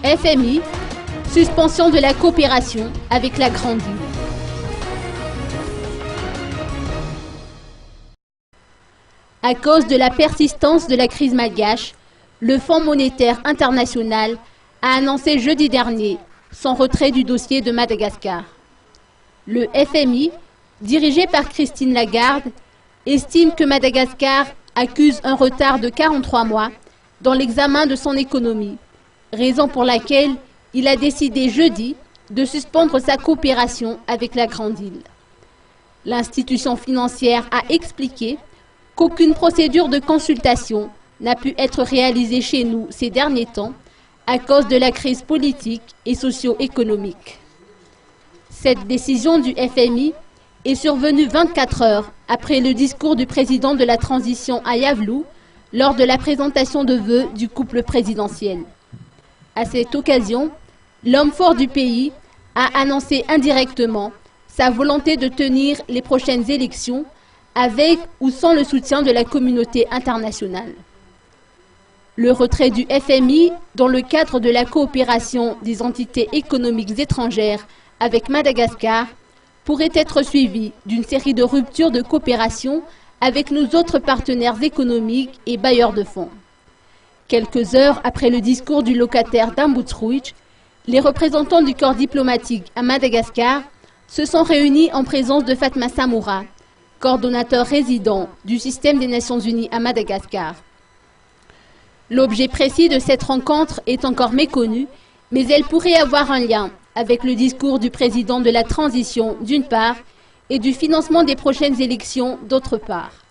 FMI, suspension de la coopération avec la Grande Île. À cause de la persistance de la crise malgache, le Fonds monétaire international a annoncé jeudi dernier son retrait du dossier de Madagascar. Le FMI, dirigé par Christine Lagarde, estime que Madagascar accuse un retard de 43 mois dans l'examen de son économie, raison pour laquelle il a décidé jeudi de suspendre sa coopération avec la Grande Île. L'institution financière a expliqué qu'aucune procédure de consultation n'a pu être réalisée chez nous ces derniers temps à cause de la crise politique et socio-économique. Cette décision du FMI est survenue 24 heures après le discours du président de la transition à Yavlou lors de la présentation de vœux du couple présidentiel. À cette occasion, l'homme fort du pays a annoncé indirectement sa volonté de tenir les prochaines élections avec ou sans le soutien de la communauté internationale. Le retrait du FMI dans le cadre de la coopération des entités économiques étrangères avec Madagascar pourrait être suivi d'une série de ruptures de coopération avec nos autres partenaires économiques et bailleurs de fonds. Quelques heures après le discours du locataire d'Amboutrouitch, les représentants du corps diplomatique à Madagascar se sont réunis en présence de Fatma Samoura, coordonnateur résident du système des Nations Unies à Madagascar. L'objet précis de cette rencontre est encore méconnu, mais elle pourrait avoir un lien avec le discours du président de la transition d'une part et du financement des prochaines élections d'autre part.